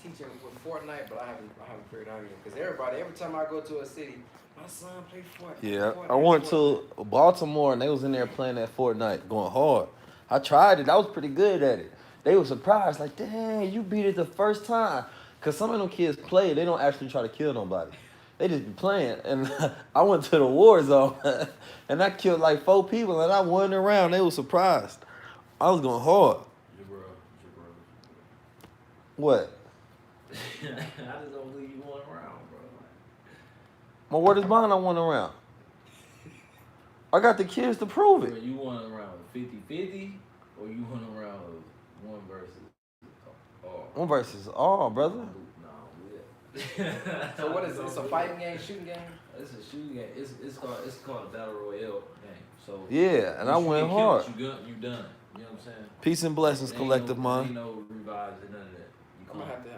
teaching with Fortnite, but I haven't figured it out yet. Because every time I go to a city, my son play Fortnite. Yeah, I Fortnite, went Fortnite. to Baltimore and they was in there playing that Fortnite, going hard. I tried it. I was pretty good at it. They were surprised, like, dang, you beat it the first time. Cause some of them kids play, they don't actually try to kill nobody. They just be playing. And I went to the war zone and I killed like 4 people and I won the round. They were surprised. I was going hard. Jabril. What? I just don't believe you won around, bro. My word is bond, I won the round. I got the kids to prove Bro, it. you won around 50-50, or you won around one versus all? One versus all, brother. No, yeah. So what is it? It's a fighting game, shooting game? It's a shooting game. It's called a battle royale game. So Yeah, and I went hard. You done. You know what I'm saying? Peace and blessings, collective Ain't mind. no revives and none of that. I'm gonna have a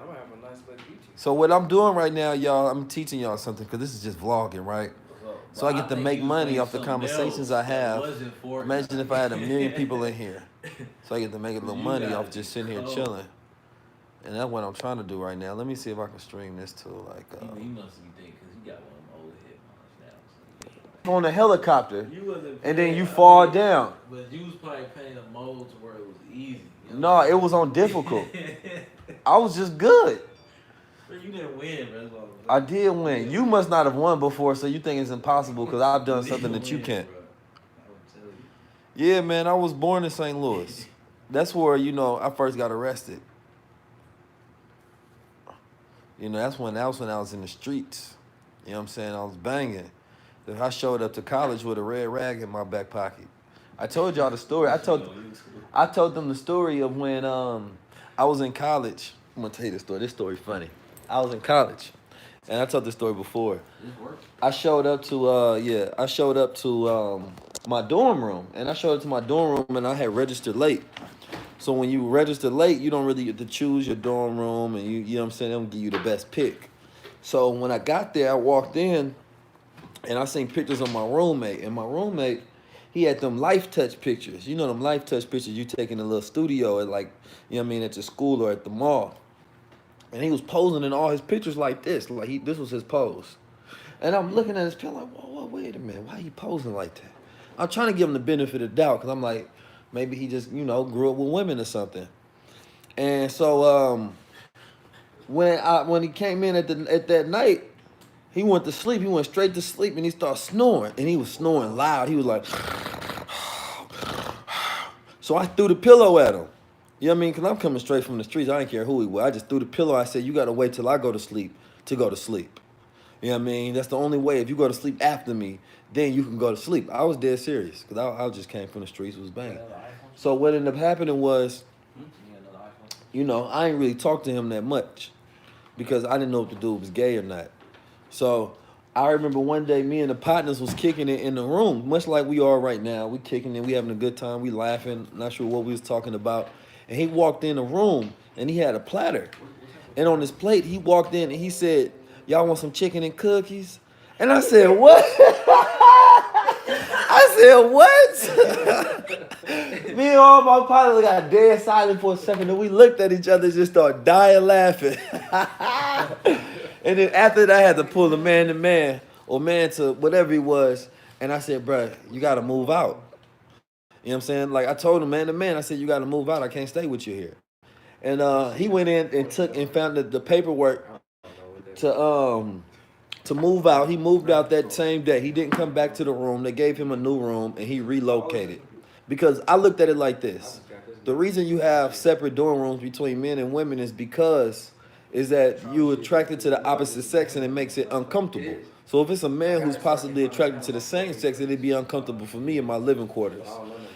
nice little YouTube. So what I'm doing right now, y'all, I'm teaching y'all something because this is just vlogging, right? So I get to make money off the conversations I have. Imagine if I had 1 million people in here. So I get to make a little money off just sitting here chilling. And that's what I'm trying to do right now. Let me see if I can stream this to like He must be thinking because he got one of them old headphones now. So on a helicopter, you wasn't and then paying, you fall down. But you was probably paying a mode to where it was easy. You No, it was on difficult. I was just good. But you didn't win, bro. That's what I did win. You must not have won before, so you think it's impossible because I've done something that you can't. Bro. I would tell you. Yeah, man, I was born in St. Louis. That's where, I first got arrested. That was when I was in the streets. You know what I'm saying? I was banging. Then I showed up to college with a red rag in my back pocket. I told y'all the story. I told them the story of when I was in college. I'm gonna tell you the story. This story funny. I was in college, and I told this story before. I showed up to my dorm room, and and I had registered late. So when you register late, you don't really get to choose your dorm room, and you know what I'm saying, they don't give you the best pick. So when I got there, I walked in, and I seen pictures of my roommate, and my roommate, he had them Life Touch pictures. You know them Life Touch pictures you take in a little studio at at your school or at the mall. And he was posing in all his pictures like this. This was his pose. And I'm looking at his picture like, whoa, wait a minute. Why he posing like that? I'm trying to give him the benefit of the doubt because I'm like, maybe he just, grew up with women or something. And so when he came in at that night, he went to sleep. He went straight to sleep and he started snoring. And he was snoring loud. He was like, so I threw the pillow at him. You know what I mean? Because I'm coming straight from the streets. I didn't care who he was. I just threw the pillow. I said, you got to wait till I go to sleep to go to sleep. You know what I mean? That's the only way. If you go to sleep after me, then you can go to sleep. I was dead serious because I just came from the streets, was banging. So what ended up happening was, I ain't really talked to him that much because I didn't know if the dude was gay or not. So I remember one day me and the partners was kicking it in the room, much like we are right now. We kicking it, we having a good time, we laughing, not sure what we was talking about. And he walked in the room and he had a platter. And on his plate, he walked in and he said, y'all want some chicken and cookies? And I said, what? I said, what? Me and all my partners got dead silent for a second and we looked at each other and just started dying laughing. And then after that, I had to pull a man to man or man to whatever he was. And I said, bruh, you got to move out. You know what I'm saying? Like I told him man to man, I said, you got to move out. I can't stay with you here. And he went in and found the paperwork to move out. He moved out that same day. He didn't come back to the room. They gave him a new room and he relocated. Because I looked at it like this. The reason you have separate dorm rooms between men and women is that you're attracted to the opposite sex and it makes it uncomfortable. So if it's a man who's possibly attracted to the same sex, it'd be uncomfortable for me in my living quarters.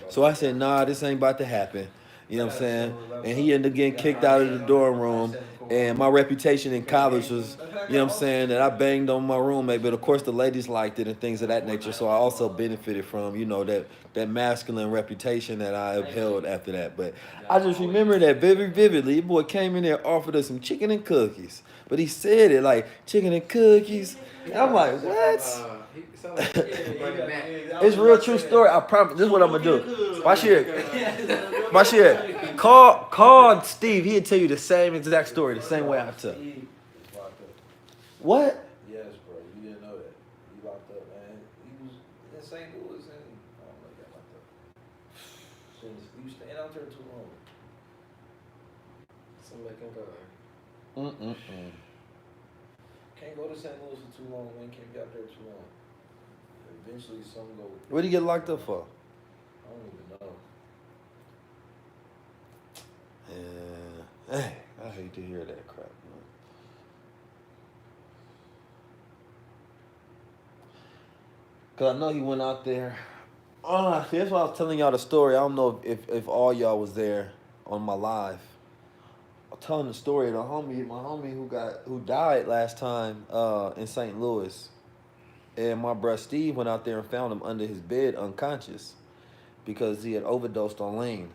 So I said, nah, this ain't about to happen. You know what I'm saying? And he ended up getting kicked out of the dorm room. And my reputation in college was, you know what I'm saying, that I banged on my roommate. But of course the ladies liked it and things of that nature. So I also benefited from, that masculine reputation that I upheld after that. But I just remember that very vividly. Your boy came in there, offered us some chicken and cookies. But he said it like, chicken and cookies. And I'm like, what? It's a real true story. I promise. This is what I'm going to do. Watch here. Call Steve. He'll tell you the same exact story, the same way I tell. Steve is locked up. What? Yes, bro. You didn't know that. He locked up, man. He was in St. Louis and I don't know, he got locked up. Since you staying out there too long. Somebody can go there. Can't go to St. Louis for too long, man. Can't be out there too long. Eventually, some go. What did he get locked up for? I don't even know. Yeah. I hate to hear that crap, man. Cause I know he went out there. See, that's why I was telling y'all the story. I don't know if all y'all was there on my live. I'm telling the story of my homie who died last time in St. Louis. And my bruh Steve went out there and found him under his bed unconscious because he had overdosed on lean.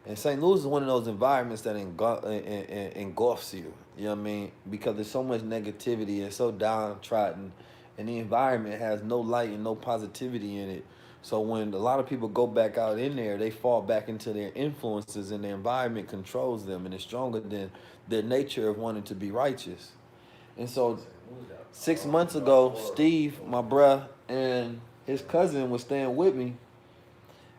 And St. Louis is one of those environments that engulfs you. You know what I mean? Because there's so much negativity and so downtrodden, and the environment has no light and no positivity in it. So when a lot of people go back out in there, they fall back into their influences, and the environment controls them, and it's stronger than their nature of wanting to be righteous. And so 6 months ago, Steve, my bruh, and his cousin was staying with me.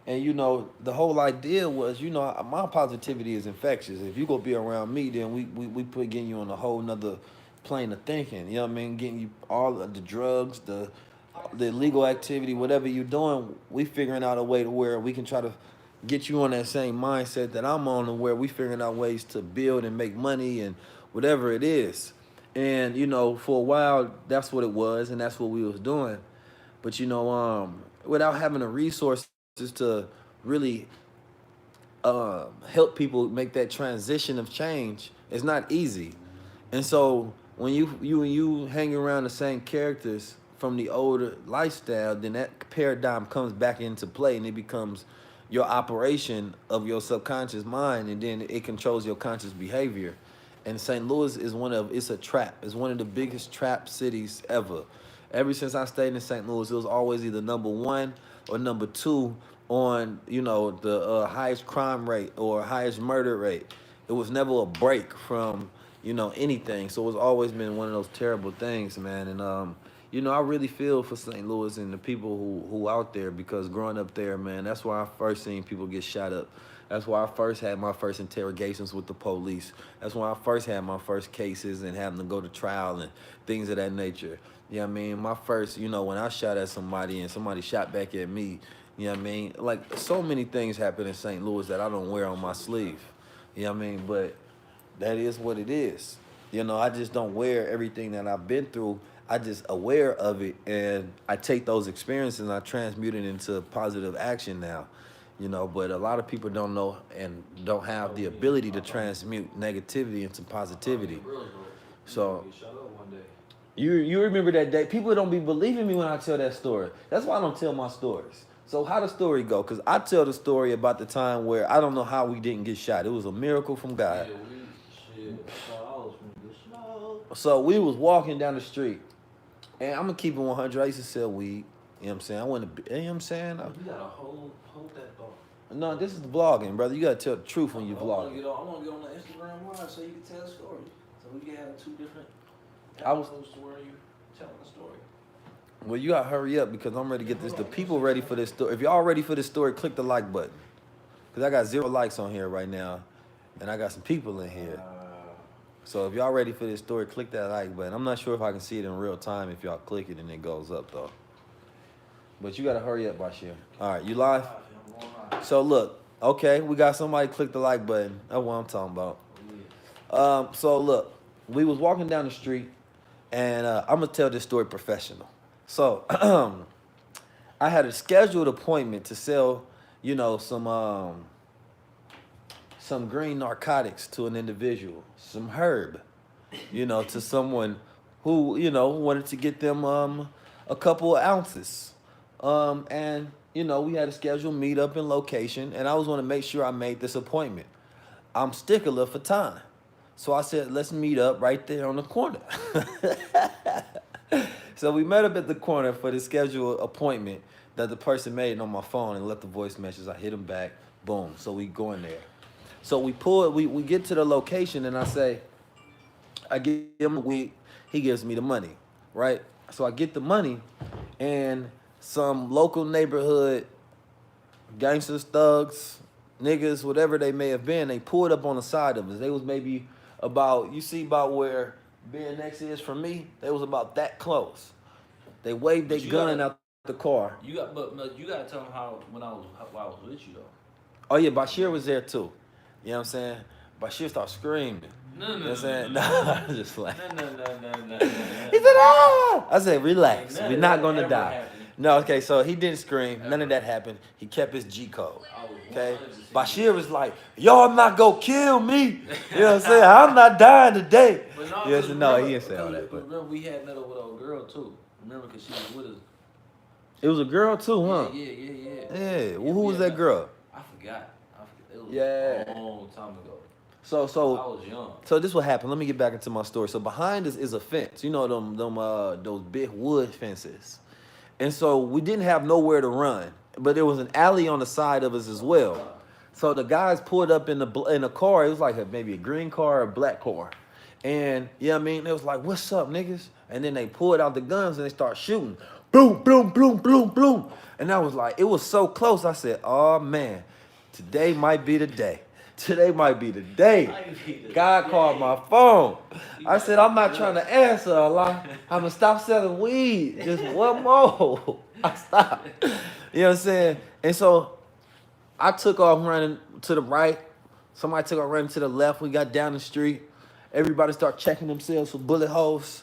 And, you know, the whole idea was, you know, my positivity is infectious. If you go be around me, then we put getting you on a whole nother plane of thinking. You know what I mean? Getting you all of the drugs, the illegal activity, whatever you're doing, we figuring out a way to where we can try to get you on that same mindset that I'm on, and where we figuring out ways to build and make money and whatever it is. And, you know, for a while, that's what it was, and that's what we was doing. But, you know, without having the resources to really help people make that transition of change, it's not easy. And so when you hang around the same characters from the older lifestyle, then that paradigm comes back into play, and it becomes your operation of your subconscious mind, and then it controls your conscious behavior. And St. Louis is it's a trap. It's one of the biggest trap cities ever. Ever since I stayed in St. Louis, it was always either number 1 or number 2 on, you know, the highest crime rate or highest murder rate. It was never a break from, you know, anything. So it's always been one of those terrible things, man. And you know, I really feel for St. Louis and the people who out there, because growing up there, man, that's where I first seen people get shot up. That's where I first had my first interrogations with the police. That's when I first had my first cases and having to go to trial and things of that nature. You know what I mean? My first, you know, when I shot at somebody and somebody shot back at me, you know what I mean? Like, so many things happen in St. Louis that I don't wear on my sleeve. You know what I mean? But that is what it is. You know, I just don't wear everything that I've been through. I just aware of it, and I take those experiences and I transmute it into positive action now. You know, but a lot of people don't know and don't have the ability to transmute negativity into positivity. So you remember that day? People don't be believing me when I tell that story. That's why I don't tell my stories. So how the story go? Because I tell the story about the time where I don't know how we didn't get shot. It was a miracle from God. So we was walking down the street, and I'm gonna keep it 100. I used to sell weed. You know what I'm saying? I want to, you know what I'm saying? You gotta hold that thought. No, this is vlogging, brother. You gotta tell the truth when you vlog. I want to get on the Instagram live so you can tell a story. So we can have 2 different episodes to where you telling the story. Well, you gotta hurry up because I'm ready to get this. The people ready for this story. If y'all ready for this story, click the like button. Because I got 0 likes on here right now, and I got some people in here. So if y'all ready for this story, click that like button. I'm not sure if I can see it in real time if y'all click it and it goes up, though. But you gotta hurry up, Bashir. All right, you live? So look, okay, we got somebody click the like button. That's what I'm talking about. So look, we was walking down the street, and I'm gonna tell this story professional. So I had a scheduled appointment to sell, you know, some green narcotics to an individual, some herb, you know, to someone who, you know, wanted to get them a couple of ounces. And, you know, we had a scheduled meetup and location, and I was going to make sure I made this appointment. I'm stickler for time. So I said, let's meet up right there on the corner. So we met up at the corner for the scheduled appointment that the person made on my phone and left the voice message. I hit him back. Boom. So we going there. So we get to the location, and I give him the weed, he gives me the money, right? So I get the money, and some local neighborhood gangsters, thugs, niggas, whatever they may have been, they pulled up on the side of us. They was maybe about, you see about where BrotherBenX is from me? They was about that close. They waved their gun out the car. But you gotta tell them how while I was with you though. Oh yeah, Bashir was there too. You know what I'm saying? Bashir started screaming. No. You know what I'm saying? No, I'm just like. No. He said, ah! I said, relax. We're not going to die. Happened. No, okay, so he didn't scream. None of that happened. He kept his G code. Okay? Bashir was like, y'all not going to kill me. You know what I'm saying? I'm not dying today. Yes, no, he didn't say all that. But remember, we had met up with a girl too. Remember, because she was with us. It was a girl too, huh? Yeah. Yeah. Well, who was that girl? I forgot. It was Yeah. a long time ago. So I was young. So this what happened. Let me get back into my story. So behind us is a fence. You know those big wood fences. And so we didn't have nowhere to run, but there was an alley on the side of us as well. So the guys pulled up in a car. It was like maybe a green car or a black car. And you know what I mean? It was like, what's up, niggas? And then they pulled out the guns and they start shooting. Boom, boom, boom, boom, boom. And I was like, it was so close. I said, oh man, today might be the day. Today might be the day. God called my phone. I said, I'm not trying to answer, Allah. I'm going to stop selling weed. Just one more. I stopped. You know what I'm saying? And so I took off running to the right. Somebody took off running to the left. We got down the street. Everybody started checking themselves for bullet holes.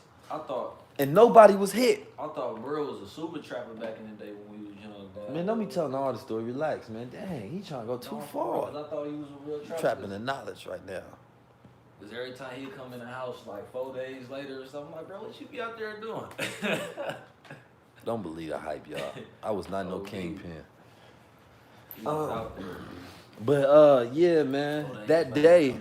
And nobody was hit. I thought bro was a super trapper back in the day when we was young. Man, don't be telling all the story. Relax, man. Dang, he trying to go too far. I thought he was a real trapper. Trapping the knowledge right now. Because every time he'd come in the house like 4 days later or something, like, bro, what you be out there doing? Don't believe the hype, y'all. I was not no kingpin. He was out there. But yeah, man, that day.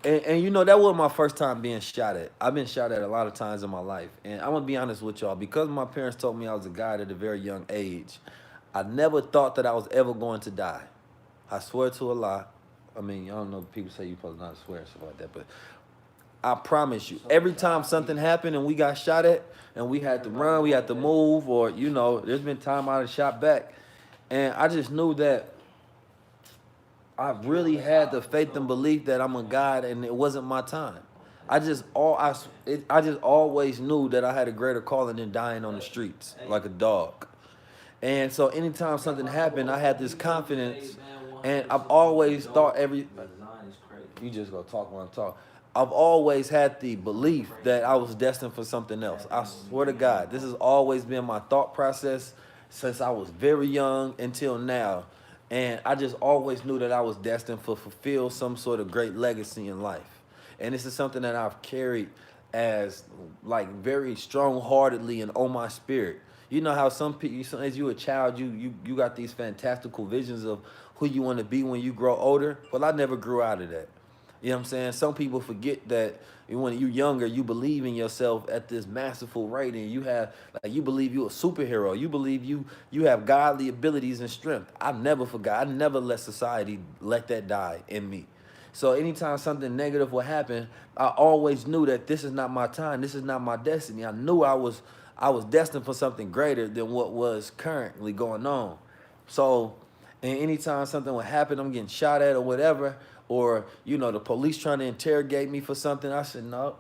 And you know, that wasn't my first time being shot at. I've been shot at a lot of times in my life. And I'm going to be honest with y'all. Because my parents told me I was a guy at a very young age, I never thought that I was ever going to die. I swear to Allah. I mean, I don't know, people say you're supposed not to swear and stuff like that. But I promise you, every time something happened and we got shot at and we had to run, we had to move, or, you know, there's been time I had shot back. And I just knew that I really had the faith and belief that I'm a God, and it wasn't my time. I just always knew that I had a greater calling than dying on the streets like a dog. And so anytime something happened, I had this confidence, and I've always thought you just gonna talk when I talk. I've always had the belief that I was destined for something else. I swear to God, this has always been my thought process since I was very young until now. And I just always knew that I was destined to fulfill some sort of great legacy in life. And this is something that I've carried as like very strong-heartedly and on my spirit. You know how some people, as you a child, you got these fantastical visions of who you want to be when you grow older. Well, I never grew out of that. You know what I'm saying? Some people forget that when you're younger, you believe in yourself at this masterful rate, and you have, like, you believe you're a superhero. You believe you have godly abilities and strength. I never forgot. I never let society let that die in me. So anytime something negative would happen, I always knew that this is not my time. This is not my destiny. I knew I was destined for something greater than what was currently going on. So, and anytime something would happen, I'm getting shot at or whatever, or, you know, the police trying to interrogate me for something, I said, no,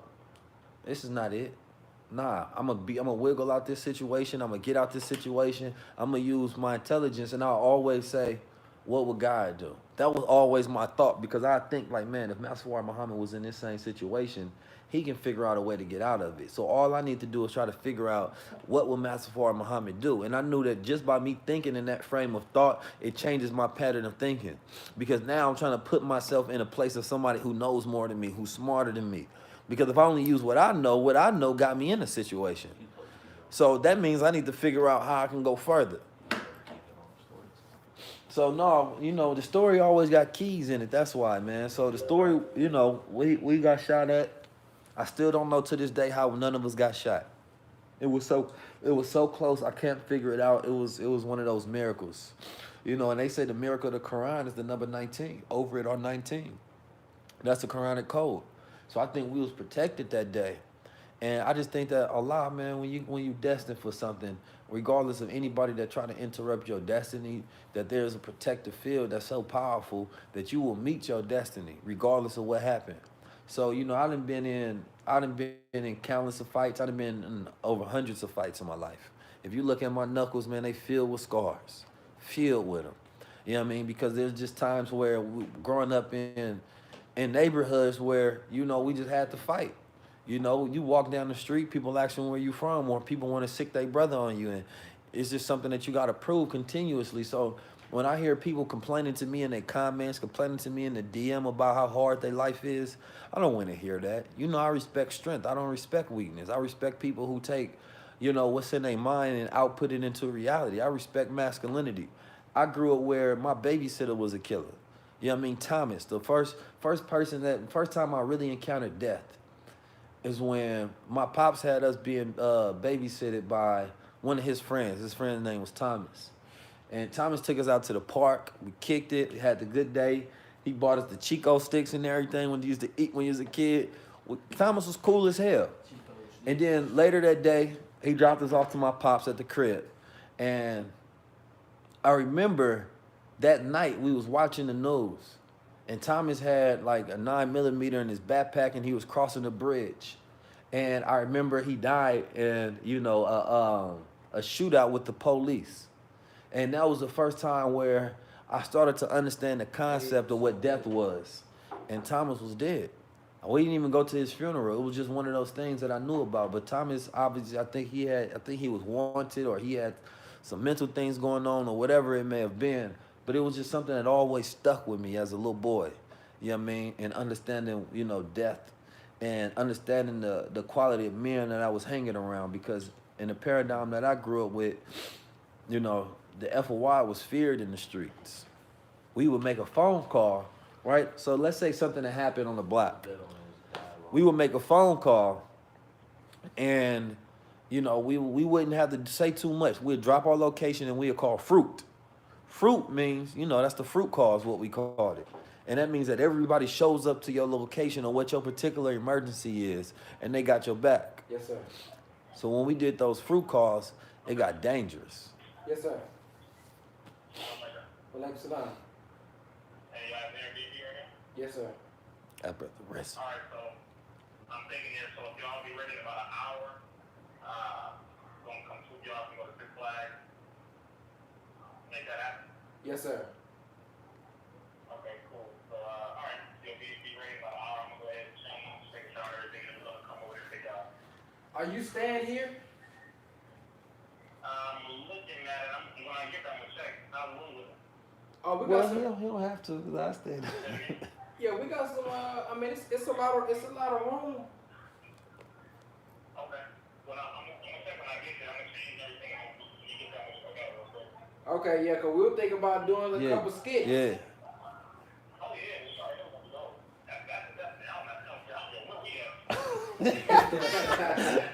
this is not it. Nah, I'm gonna wiggle out this situation. I'm gonna get out this situation. I'm gonna use my intelligence, and I'll always say, what would God do? That was always my thought, because I think, like, man, if Master Muhammad was in this same situation, he can figure out a way to get out of it. So all I need to do is try to figure out what will Master Muhammad do. And I knew that just by me thinking in that frame of thought, it changes my pattern of thinking. Because now I'm trying to put myself in a place of somebody who knows more than me, who's smarter than me. Because if I only use what I know got me in a situation. So that means I need to figure out how I can go further. So no, you know, the story always got keys in it. That's why, man. So the story, you know, we got shot at. I still don't know to this day how none of us got shot. It was so close. I can't figure it out. It was one of those miracles, you know. And they say the miracle of the Quran is the number 19. Over it or 19. That's the Quranic code. So I think we was protected that day. And I just think that Allah, man, when you destined for something, regardless of anybody that try to interrupt your destiny, that there's a protective field that's so powerful that you will meet your destiny, regardless of what happened. So, you know, I done been in countless of fights. I done been in over hundreds of fights in my life. If you look at my knuckles, man, they filled with scars, filled with them. You know what I mean? Because there's just times where growing up in neighborhoods where, you know, we just had to fight. You know, you walk down the street, people asking where you from, or people want to sick their brother on you, and it's just something that you got to prove continuously. So when I hear people complaining to me in their comments, complaining to me in the DM about how hard their life is, I don't want to hear that. You know, I respect strength. I don't respect weakness. I respect people who take, you know, what's in their mind and output it into reality. I respect masculinity. I grew up where my babysitter was a killer. You know what I mean? Thomas, the first time I really encountered death is when my pops had us being babysitted by one of his friends. His friend's name was Thomas. And Thomas took us out to the park. We kicked it. We had the good day. He bought us the Chico sticks and everything when you used to eat when you was a kid. Thomas was cool as hell. And then later that day, he dropped us off to my pops at the crib. And I remember that night we was watching the news. And Thomas had like a 9mm in his backpack, and he was crossing the bridge. And I remember he died in, you know, a shootout with the police. And that was the first time where I started to understand the concept of what death was. And Thomas was dead. We didn't even go to his funeral. It was just one of those things that I knew about. But Thomas, obviously, I think he was wanted, or he had some mental things going on, or whatever it may have been. But it was just something that always stuck with me as a little boy, you know what I mean? And understanding, you know, death and understanding the quality of men that I was hanging around, because in the paradigm that I grew up with, you know, the FOI was feared in the streets. We would make a phone call, right? So let's say something that happened on the block. We would make a phone call, and, you know, we wouldn't have to say too much. We'd drop our location and we'd call fruit. Fruit means, you know, that's the fruit call is what we called it. And that means that everybody shows up to your location or what your particular emergency is, and they got your back. Yes, sir. So when we did those fruit calls, it got dangerous. Yes, sir. Walaikum salam. Hey, you have Airbnb right now? Yes, sir. I bet the rest. All right, so I'm thinking here, so if y'all be ready in about an hour, gonna come to y'all and go to Six Flags. Make that happen? Yes, sir. Okay, cool. So, all right, you'll be ready in about an hour. I'm gonna go ahead and change, take a shower, everything, and we're gonna come over and pick y'all. Are you staying here? I'm looking at it. When I get that, I'm gonna check. How long with it? Oh, we Well, got some. he don't have to, because I stayed. Yeah, we got some. I mean, it's a lot of room. Okay. Well, I'm gonna check when I get there. I'm gonna change everything. When you get that, I'm gonna go real quick. Okay, yeah, cause we were thinking about doing a couple skits. Yeah. Oh yeah, sorry, that was low. That's the element. What we have.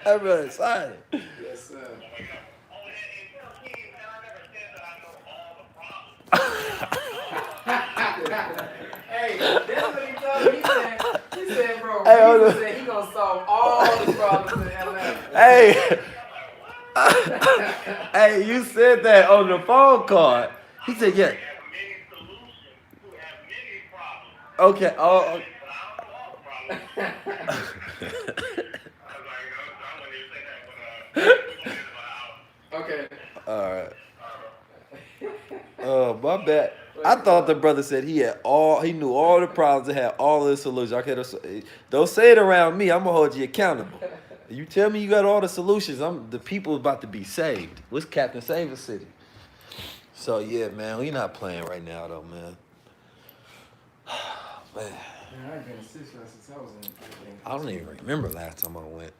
I'm really excited. Yes, sir. Oh, and tell Keys, man, I never said that I know all the problems. Hey, that's what he told me. He said, bro, Hey, he said he gonna solve all the problems in Atlanta. Hey. Hey, you said that on the phone call. He said, yeah. We have many solutions to have many problems. Okay. Oh. But I don't know all the problems. I was like, no, I wouldn't even say that, but we're gonna get about an hour. Okay. All right. Oh, my bad. I thought the brother said he knew all the problems and had all the solutions. Okay, don't say it around me. I'm gonna hold you accountable. You tell me you got all the solutions. The people about to be saved. What's Captain Save a City? So yeah, man, we not playing right now though, man. Man, I ain't been to Six Flags since I was in. I don't even remember last time I went.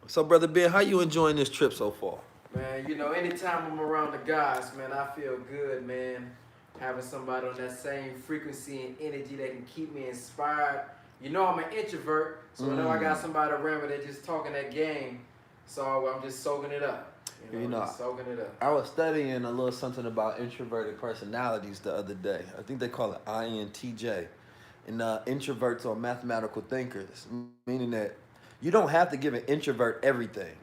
So, Brother Ben, how you enjoying this trip so far? Man, you know, anytime I'm around the guys, man, I feel good, man. Having somebody on that same frequency and energy that can keep me inspired. You know I'm an introvert, so whenever I got somebody around me that just talking that game, So I'm just soaking it up. You know, just soaking it up. I was studying a little something about introverted personalities the other day. I think they call it INTJ. And introverts are mathematical thinkers, meaning that you don't have to give an introvert everything.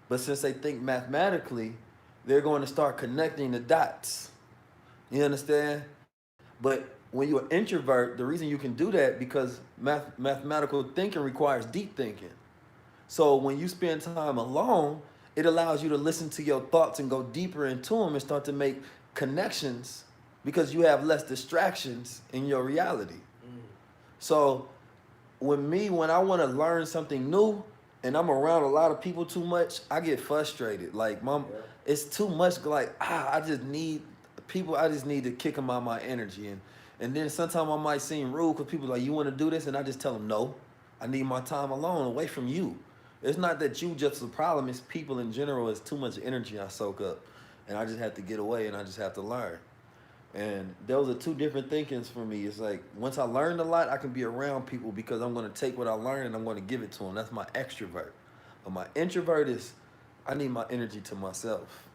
But since they think mathematically, they're going to start connecting the dots. You understand? But when you're an introvert, the reason you can do that because mathematical thinking requires deep thinking. So when you spend time alone, it allows you to listen to your thoughts and go deeper into them and start to make connections because you have less distractions in your reality. So when I want to learn something new and I'm around a lot of people too much, I get frustrated. Like, it's too much. Like, I just need people. I just need to kick them out my energy. And then sometimes I might seem rude because people are like, you want to do this? And I just tell them, no, I need my time alone away from you. It's not that you just the problem. It's people in general. It's too much energy I soak up. And I just have to get away and I just have to learn. And those are two different thinkings for me. It's like once I learned a lot, I can be around people because I'm going to take what I learned and I'm going to give it to them. That's my extrovert. But my introvert is I need my energy to myself.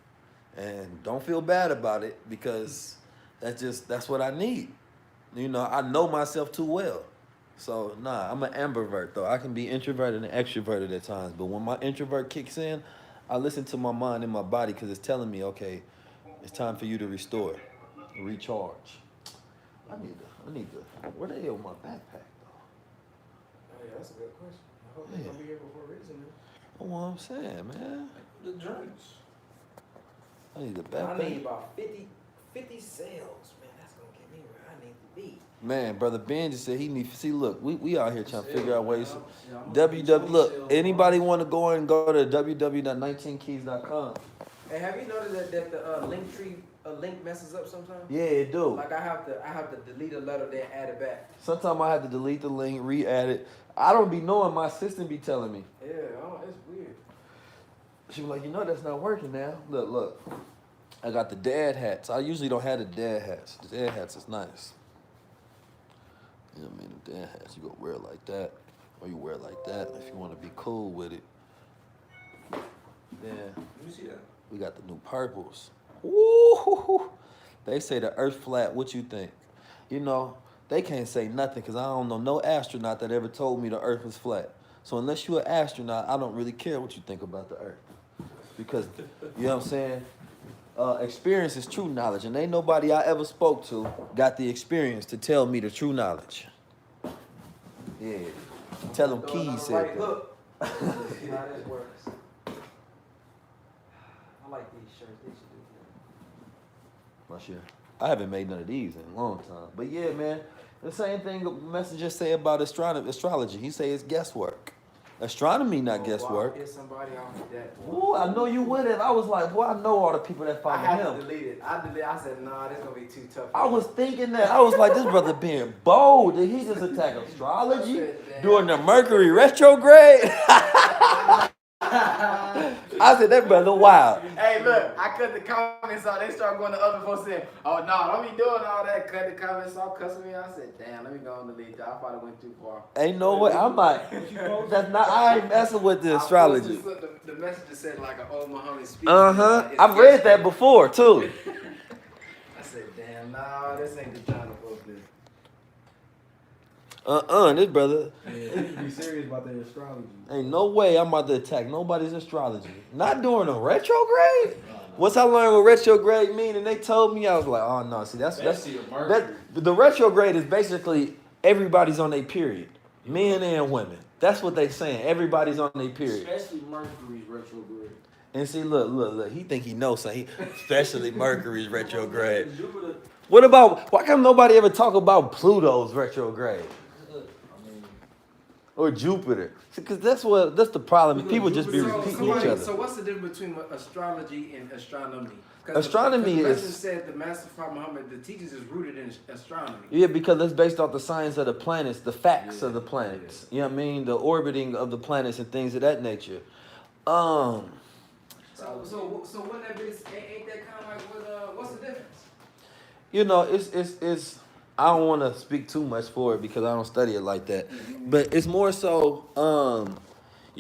And don't feel bad about it because that's what I need. You know, I know myself too well. So, I'm an ambivert, though. I can be introverted and extroverted at times. But when my introvert kicks in, I listen to my mind and my body because it's telling me, okay, it's time for you to restore, recharge. I need to, where the hell my backpack, though? Oh, yeah, that's a good question. I hope they're going to be here before a reason, man. That's what I'm saying, man. The drinks. I need the backpack. I need about 50 sales, man. That's going to get me where I need to be. Man, Brother Ben just said he needs. See, look, we out here trying to figure out ways. Yeah, Look, anybody want to go and go to www.19keys.com? Hey, have you noticed that the link messes up sometimes? Yeah, it do. Like I have to delete a letter then add it back. Sometimes I have to delete the link, re-add it. I don't be knowing. My assistant be telling me. Yeah, it's weird. She was like, that's not working now. Look. I got the dad hats. I usually don't have the dad hats. The dad hats is nice. You know what I mean? The dad hats, you go wear it like that. Or you wear it like that if you want to be cool with it. Yeah. Let me see that. We got the new purples. Woo! They say the earth flat. What you think? You know, they can't say nothing because I don't know no astronaut that ever told me the earth was flat. So unless you're an astronaut, I don't really care what you think about the earth. Because, you know what I'm saying? Experience is true knowledge. And ain't nobody I ever spoke to got the experience to tell me the true knowledge. Yeah. Tell them Keys said that. Look. See how this works. I like these shirts. They should do that. My shit. I haven't made none of these in a long time. But yeah, man, the same thing the messenger say about astrology. He say it's guesswork. Astronomy not guesswork. Get somebody off of that. Ooh, I know you would have. I was like, boy, I know all the people that follow I had him. to delete it. I said, nah, this gonna be too tough. I was thinking that. I was like, this brother being bold. Did he just attack astrology during the Mercury retrograde? I said, that brother wild. Hey, look, I cut the comments off. They start going to other folks saying, oh, no, don't be doing all that. Cut the comments off, cussing me. I said, damn, let me go on the lead. I probably went too far. Ain't no way. I'm like, that's not, I ain't messing with the astrology. The message said like an old Muhammad speech. I've read that before, too. I said, damn, nah, this ain't the time to post this. This brother. Yeah, you be serious about the astrology. Ain't no way I'm about to attack nobody's astrology. Not during a retrograde? Once I learned what retrograde mean and they told me, I was like, oh no, see that's the retrograde is basically everybody's on their period. Men and women. That's what they saying. Everybody's on their period. Especially Mercury's retrograde. And see, look, he think he knows something. Especially Mercury's retrograde. What about, why can't nobody ever talk about Pluto's retrograde? Or Jupiter. Because that's the problem. People just be repeating each other. So what's the difference between astrology and astronomy? Astronomy the is... The said the Master Prophet Muhammad, the teachings is rooted in astronomy. Yeah, because it's based off the science of the planets, the facts of the planets. You know what I mean? The orbiting of the planets and things of that nature. So wouldn't that be, ain't that kind of like what's the difference? You know, it's I don't want to speak too much for it because I don't study it like that. But it's more so,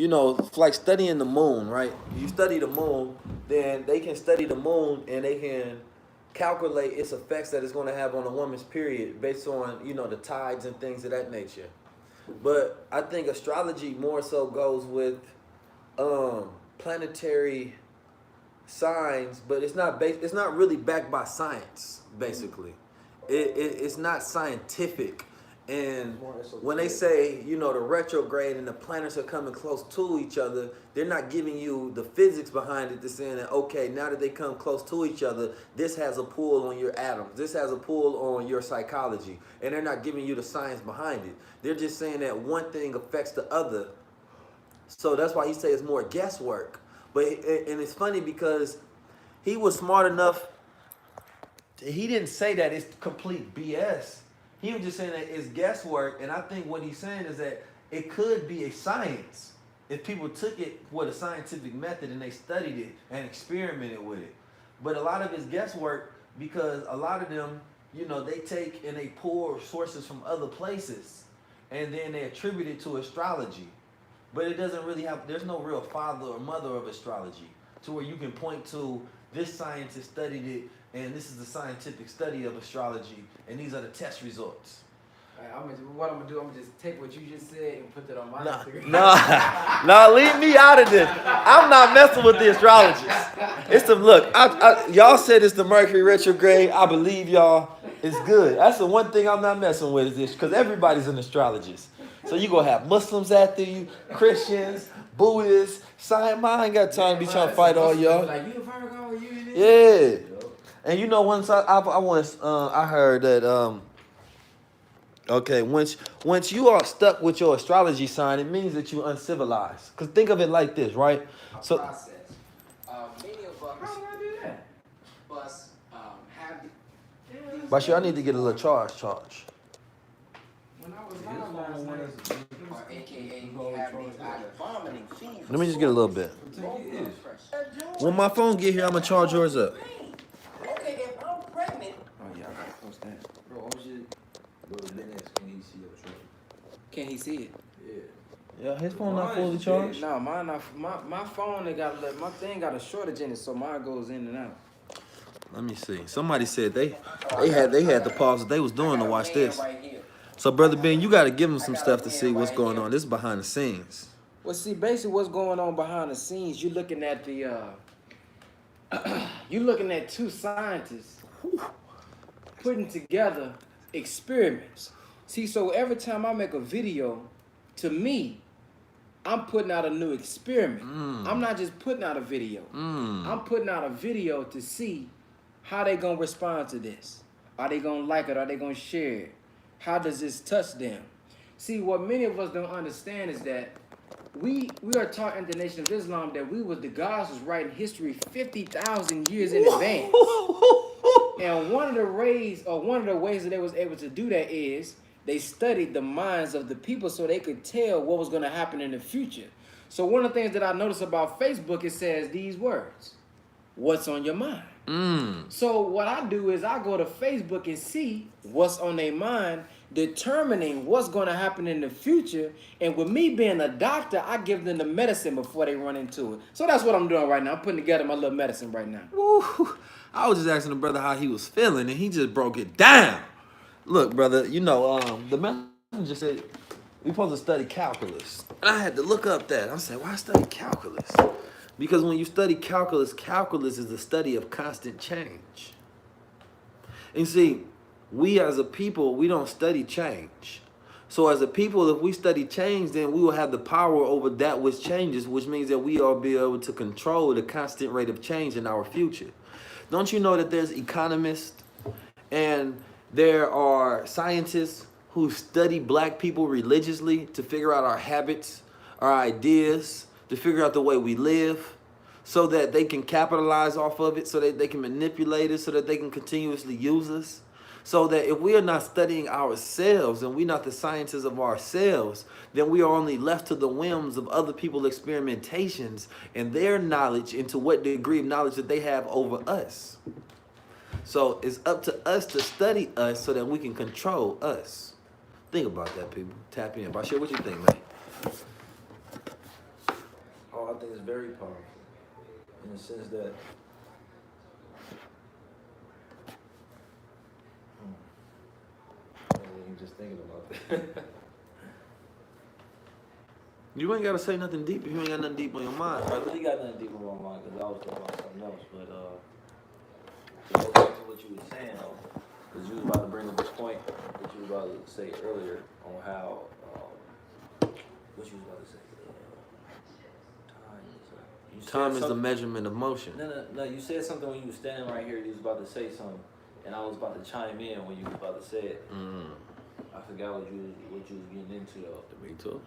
you know, like studying the moon, right? You study the moon, then they can study the moon and they can calculate its effects that it's going to have on a woman's period based on, you know, the tides and things of that nature. But I think astrology more so goes with planetary signs, but it's not really backed by science, basically. It's not scientific. And when they say, you know, the retrograde and the planets are coming close to each other, they're not giving you the physics behind it. They're saying that, okay, now that they come close to each other, this has a pull on your atoms. This has a pull on your psychology. And they're not giving you the science behind it. They're just saying that one thing affects the other. So that's why he says it's more guesswork. But and it's funny because he was smart enough. He didn't say that it's complete BS. He was just saying that it's guesswork, and I think what he's saying is that it could be a science if people took it with a scientific method and they studied it and experimented with it. But a lot of it's guesswork because a lot of them, you know, they take and they pull sources from other places and then they attribute it to astrology. But it doesn't really have, there's no real father or mother of astrology to where you can point to this scientist studied it and this is the scientific study of astrology, and these are the test results. What I'm gonna do, I'm gonna just take what you just said and put that on my Instagram. No, leave me out of this. I'm not messing with the astrologists. It's the look. Y'all said it's the Mercury retrograde. I believe y'all. It's good. That's the one thing I'm not messing with is this, because everybody's an astrologist. So you gonna have Muslims after you, Christians, Buddhists. I ain't got time to be trying to fight all y'all. Like you Virgo, you this. Yeah. And you know, once I heard that okay, once you are stuck with your astrology sign, it means that you're uncivilized. Cause think of it like this, right? So Process. Many of us. How do I do that? Us have. Bashir, I need to get a little charge. When I was live last night, AKA have these vomiting fever. Let me just get a little bit. When my phone get here, I'm gonna charge yours up. Okay, if I'm pregnant. Oh yeah, I gotta post that. Bro, what was your... BrotherBenX, can he see your truck? Can he see it? Yeah. Yeah, his phone not fully charged. No, mine not. My phone, my thing got a shortage in it, so mine goes in and out. Let me see. Somebody said they had the pause that they was doing to watch this. So Brother Ben, you got to give them some stuff to see what's going on. This is behind the scenes. Well, see, basically what's going on behind the scenes, you're looking at you're looking at two scientists putting together experiments. See, so every time I make a video, to me, I'm putting out a new experiment. I'm not just putting out a video. I'm putting out a video to see how they gonna respond to this. Are they gonna like it? Are they gonna share it? How does this touch them? See, what many of us don't understand is that we are taught in the Nation of Islam that the gods was writing history 50,000 years in advance. And one of the ways that they was able to do that is they studied the minds of the people so they could tell what was going to happen in the future. So one of the things that I noticed about Facebook, it says these words: what's on your mind? So what I do is I go to Facebook and see what's on their mind, determining what's going to happen in the future. And with me being a doctor, I give them the medicine before they run into it. So that's what I'm doing right now. I'm putting together my little medicine right now. Woo. I was just asking the brother how he was feeling, and he just broke it down. Look, brother, you know, the messenger said we're supposed to study calculus. And I had to look up that. I said, why study calculus? Because when you study calculus, calculus is the study of constant change. And see, we as a people, we don't study change. So as a people, if we study change, then we will have the power over that which changes, which means that we will be able to control the constant rate of change in our future. Don't you know that there's economists and there are scientists who study black people religiously to figure out our habits, our ideas, to figure out the way we live, so that they can capitalize off of it, so that they can manipulate us, so that they can continuously use us? So that if we are not studying ourselves and we're not the scientists of ourselves, then we are only left to the whims of other people's experimentations and their knowledge into what degree of knowledge that they have over us. So it's up to us to study us so that we can control us. Think about that, people. Tap in. Bashir, what you think, man? think it's very powerful in the sense that I'm just thinking about that. You ain't gotta say nothing deep if you ain't got nothing deep on your mind. I really got nothing deep in my mind because I was talking about something else. But to go back to what you were saying, though, because you was about to bring up this point that you was about to say earlier on how what you was about to say. Time is the measurement of motion. No. You said something when you was standing right here. You was about to say something, and I was about to chime in when you was about to say it. I forgot what you was getting into though. Me too.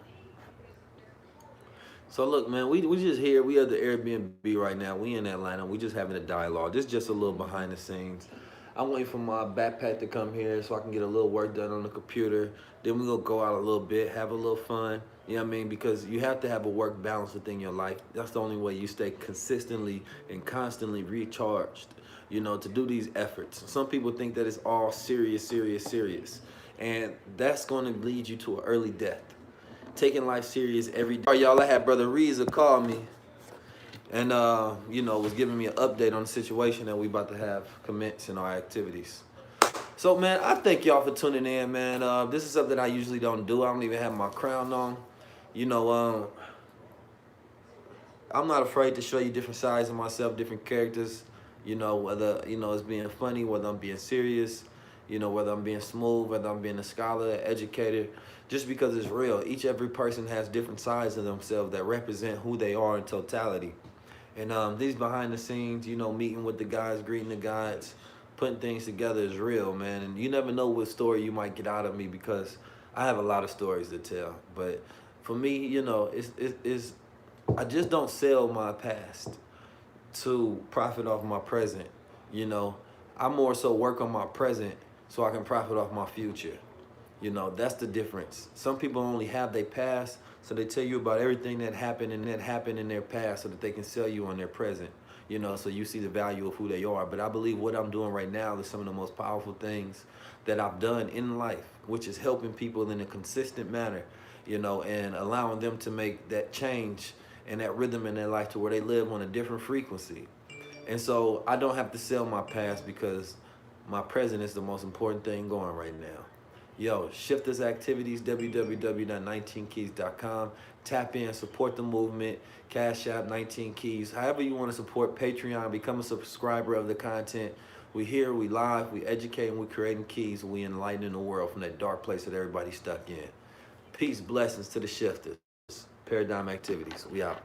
So look, man, we just here. We at the Airbnb right now. We in Atlanta. We just having a dialogue. This is just a little behind the scenes. I'm waiting for my backpack to come here so I can get a little work done on the computer. Then we gonna go out a little bit, have a little fun. You know what I mean? Because you have to have a work balance within your life. That's the only way you stay consistently and constantly recharged, you know, to do these efforts. Some people think that it's all serious. And that's going to lead you to an early death. Taking life serious every day. All right, y'all, I had Brother Reza call me and, you know, was giving me an update on the situation that we about to have commence in our activities. So, man, I thank y'all for tuning in, man. This is something I usually don't do. I don't even have my crown on. You know, I'm not afraid to show you different sides of myself, different characters. You know, whether, you know, it's being funny, whether I'm being serious, you know, whether I'm being smooth, whether I'm being a scholar, educator, just because it's real. Every person has different sides of themselves that represent who they are in totality. And these behind the scenes, you know, meeting with the guys, greeting the guys, putting things together is real, man. And you never know what story you might get out of me because I have a lot of stories to tell. But for me, you know, I just don't sell my past to profit off my present. You know, I more so work on my present so I can profit off my future. You know, that's the difference. Some people only have their past, so they tell you about everything that happened in their past so that they can sell you on their present. You know, so you see the value of who they are. But I believe what I'm doing right now is some of the most powerful things that I've done in life, which is helping people in a consistent manner, you know, and allowing them to make that change and that rhythm in their life to where they live on a different frequency. And so I don't have to sell my past because my present is the most important thing going right now. Yo, Shifters Activities, www.19keys.com. Tap in, support the movement, Cashapp, 19 Keys. However you want to support Patreon, become a subscriber of the content. We here, we live, we educate, and we creating keys. We enlightening the world from that dark place that everybody's stuck in. Peace, blessings to the Shifters. Paradigm Activities, we out.